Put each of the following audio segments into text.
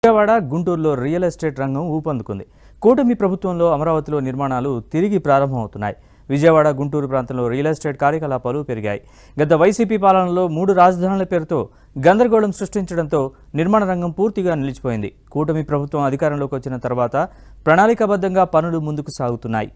విజయవాడ గుంటూరులో real estate రంగం ఊపందుకుంది. కూటమి ప్రభుత్వంలో అమరావతిలో నిర్మాణాలు తిరిగి ప్రారంభమవుతున్నాయి. విజయవాడ గుంటూరు ప్రాంతంలో రియల్ ఎస్టేట్ కార్యకలాపాలు పెరిగాయి. గత వైసీపీ పాలనలో 3 రాజధానుల పేరుతో గందరగోళం సృష్టించడంతో నిర్మాణ రంగం పూర్తిగా నిలిచిపోయింది. కూటమి ప్రభుత్వం అధికారంలోకి వచ్చిన తర్వాత ప్రణాళికాబద్ధంగా పనులు ముందుకు సాగుతున్నాయి.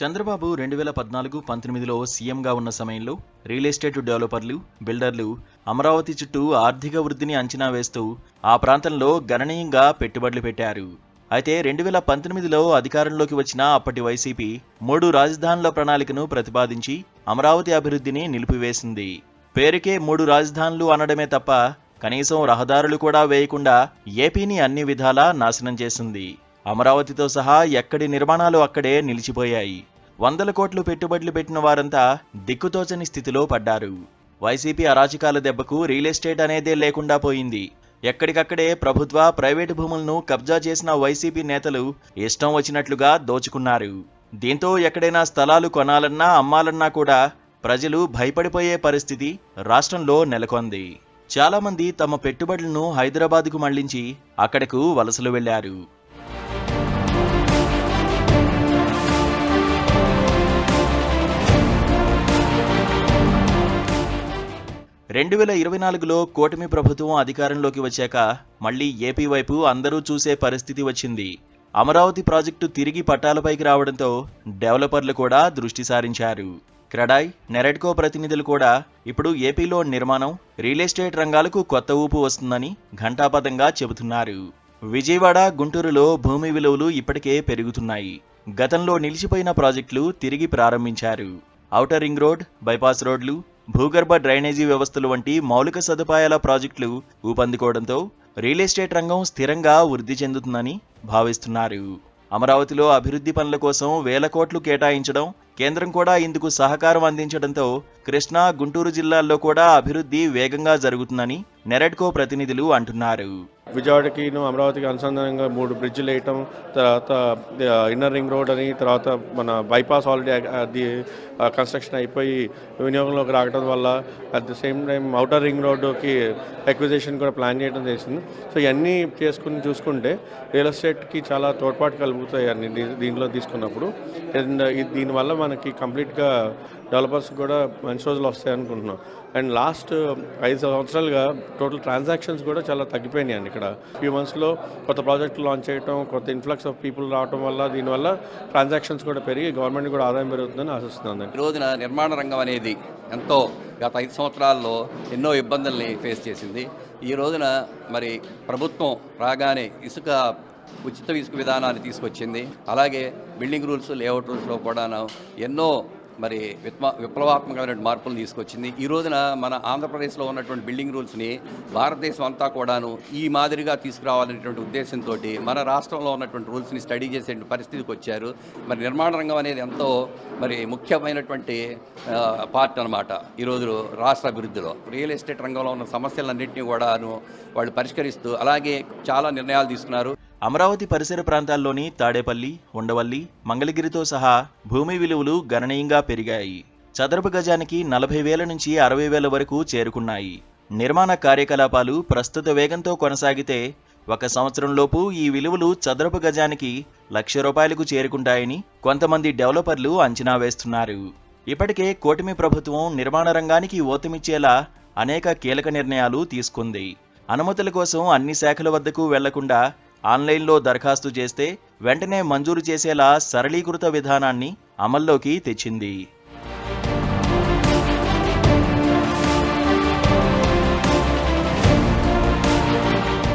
చంద్రబాబు 2014-19లో సీఎంగా ఉన్న సమయంలో రియల్ ఎస్టేట్ డెవలపర్లు, బిల్డర్లు అమరావతి చుట్టూ ఆర్థిక వృద్ధిని అంచనా వేస్తూ ఆ ప్రాంతంలో గణనీయంగా పెట్టుబడులు పెట్టారు. అయితే 2019లో అధికారంలోకి వచ్చిన అప్పటి వైసీపీ 3 రాజధానుల ప్రణాళికను ప్రతిపాదించి అమరావతి అభివృద్ధిని నిలిపివేసింది. పేరుకే 3 రాజధానులు అనడమే తప్ప కనీసం రహదారులు కూడా వేయకుండా ఏపీని అన్ని విధాలా నాశనం చేసింది. అమరావతితో సహా ఎక్కడి నిర్మాణాలు అక్కడే నిలిచిపోయాయి. 100 కోట్లు పెట్టుబడులు పెట్టిన వారంతా దిక్కుతోచని స్థితిలో పడ్డారు. వైసీపీ అరాచకాల దెబ్బకు రియల్ ఎస్టేట్ అనేదే లేకుండా పోయింది. ఎక్కడికక్కడే ప్రభుత్వ, ప్రైవేటు భూములను కబ్జా చేసిన వైసీపీ నేతలు ఇష్టం వచ్చినట్లుగా దోచుకున్నారు. దీంతో ఎక్కడైనా స్థలాలు కొనాలన్నా, అమ్మాలన్నా కూడా ప్రజలు భయపడిపోయే పరిస్థితి రాష్ట్రంలో నెలకొంది. చాలా మంది తమ పెట్టుబడులను హైదరాబాద్కు మళ్లించి అక్కడకు వలసలు వెళ్లారు. 2024లో కూటమి ప్రభుత్వం అధికారంలోకి వచ్చాక మళ్లీ ఏపీ వైపు అందరూ చూసే పరిస్థితి వచ్చింది. అమరావతి ప్రాజెక్టు తిరిగి పట్టాలపైకి రావడంతో డెవలపర్లు కూడా దృష్టి సారించారు. క్రెడాయ్, నెరెడ్కో ప్రతినిధులు కూడా ఇప్పుడు ఏపీలో నిర్మాణం, రియల్ ఎస్టేట్ రంగాలకు కొత్త ఊపు వస్తుందని ఘంటాపథంగా చెబుతున్నారు. విజయవాడ, గుంటూరులో భూమి విలువలు ఇప్పటికే పెరుగుతున్నాయి. గతంలో నిలిచిపోయిన ప్రాజెక్టులు తిరిగి ప్రారంభించారు. ఔటర్ రింగ్ రోడ్, బైపాస్ రోడ్లు, భూగర్భ డ్రైనేజీ వ్యవస్థలు వంటి మౌలిక సదుపాయాల ప్రాజెక్టులు ఊపందుకోవడంతో రియల్ ఎస్టేట్ రంగం స్థిరంగా వృద్ధి చెందుతుందని భావిస్తున్నారు. అమరావతిలో అభివృద్ధి పనుల కోసం 1000 కోట్లు కేటాయించడం, కేంద్రం కూడా ఇందుకు సహకారం అందించడంతో కృష్ణా, గుంటూరు జిల్లాల్లో కూడా అభివృద్ధి వేగంగా జరుగుతుందని నెరెడ్కో ప్రతినిధులు అంటున్నారు. విజయవాడకి అమరావతికి అనుసంధానంగా 3 బ్రిడ్జిలు వేయటం, తర్వాత ఇన్నర్ రింగ్ రోడ్ అని, తర్వాత మన బైపాస్ ఆల్రెడీ అది కన్స్ట్రక్షన్ అయిపోయి వినియోగంలోకి రావడం వల్ల at the same time outer ring రోడ్డుకి ఎక్విజిషన్ కూడా ప్లాన్ చేయడం చేసింది. సో ఇవన్నీ చూసుకుంటే రియల్ ఎస్టేట్కి చాలా తోడ్పాటు కలుగుతాయి అన్ని దీంట్లో తీసుకున్నప్పుడు. అండ్ దీనివల్ల మనకి కంప్లీట్గా డెవలపర్స్ కూడా మంచి రోజులు వస్తాయి అనుకుంటున్నాం. అండ్ లాస్ట్ 5 సంవత్సరాలుగా టోటల్ ట్రాన్సాక్షన్స్ కూడా చాలా తగ్గిపోయినాయండి. ఇక్కడ ఫ్యూ మంత్స్లో కొత్త ప్రాజెక్టులు లాంచ్ చేయడం, కొత్త ఇన్ఫ్లక్స్ ఆఫ్ పీపుల్ రావడం వల్ల దీనివల్ల ట్రాన్సాక్షన్స్ కూడా పెరిగి గవర్నమెంట్ కూడా ఆదాయం పెరుగుతుందని ఆశిస్తున్నాను. ఈ రోజున నిర్మాణ రంగం అనేది ఎంతో గత 5 సంవత్సరాల్లో ఎన్నో ఇబ్బందుల్ని ఫేస్ చేసింది. ఈ రోజున మరి ప్రభుత్వం రాగానే ఉచిత ఇసుక విధానాన్ని తీసుకొచ్చింది. అలాగే బిల్డింగ్ రూల్స్, లేఅవుట్ రూల్స్లో కూడా ఎన్నో మరి విప్లవాత్మకమైన మార్పులు తీసుకొచ్చింది. ఈ రోజున మన ఆంధ్రప్రదేశ్లో ఉన్నటువంటి బిల్డింగ్ రూల్స్ని భారతదేశం అంతా కూడాను ఈ మాదిరిగా తీసుకురావాలనేటువంటి ఉద్దేశంతో మన రాష్ట్రంలో ఉన్నటువంటి రూల్స్ని స్టడీ చేసే పరిస్థితికి వచ్చారు. మరి నిర్మాణ రంగం అనేది ఎంతో మరి ముఖ్యమైనటువంటి పార్ట్ అనమాట ఈరోజు రాష్ట్ర అభివృద్ధిలో. రియల్ ఎస్టేట్ రంగంలో ఉన్న సమస్యలన్నింటినీ కూడాను వాళ్ళు పరిష్కరిస్తూ అలాగే చాలా నిర్ణయాలు తీసుకున్నారు. అమరావతి పరిసర ప్రాంతాల్లోని తాడేపల్లి, ఉండవల్లి, మంగళగిరితో సహా భూమి విలువలు గణనీయంగా పెరిగాయి. చదరపు గజానికి 40,000 నుంచి 60,000 వరకు చేరుకున్నాయి. నిర్మాణ కార్యకలాపాలు ప్రస్తుత వేగంతో కొనసాగితే 1 సంవత్సరంలోపు ఈ విలువలు చదరపు గజానికి ₹1,00,000కు చేరుకుంటాయని కొంతమంది డెవలపర్లు అంచనా వేస్తున్నారు. ఇప్పటికే కూటమి ప్రభుత్వం నిర్మాణ రంగానికి ఊతమిచ్చేలా అనేక కీలక నిర్ణయాలు తీసుకుంది. అనుమతుల కోసం అన్ని శాఖల వద్దకు వెళ్లకుండా ఆన్లైన్లో దరఖాస్తు చేస్తే వెంటనే మంజూరు చేసేలా సరళీకృత విధానాన్ని అమల్లోకి తెచ్చింది.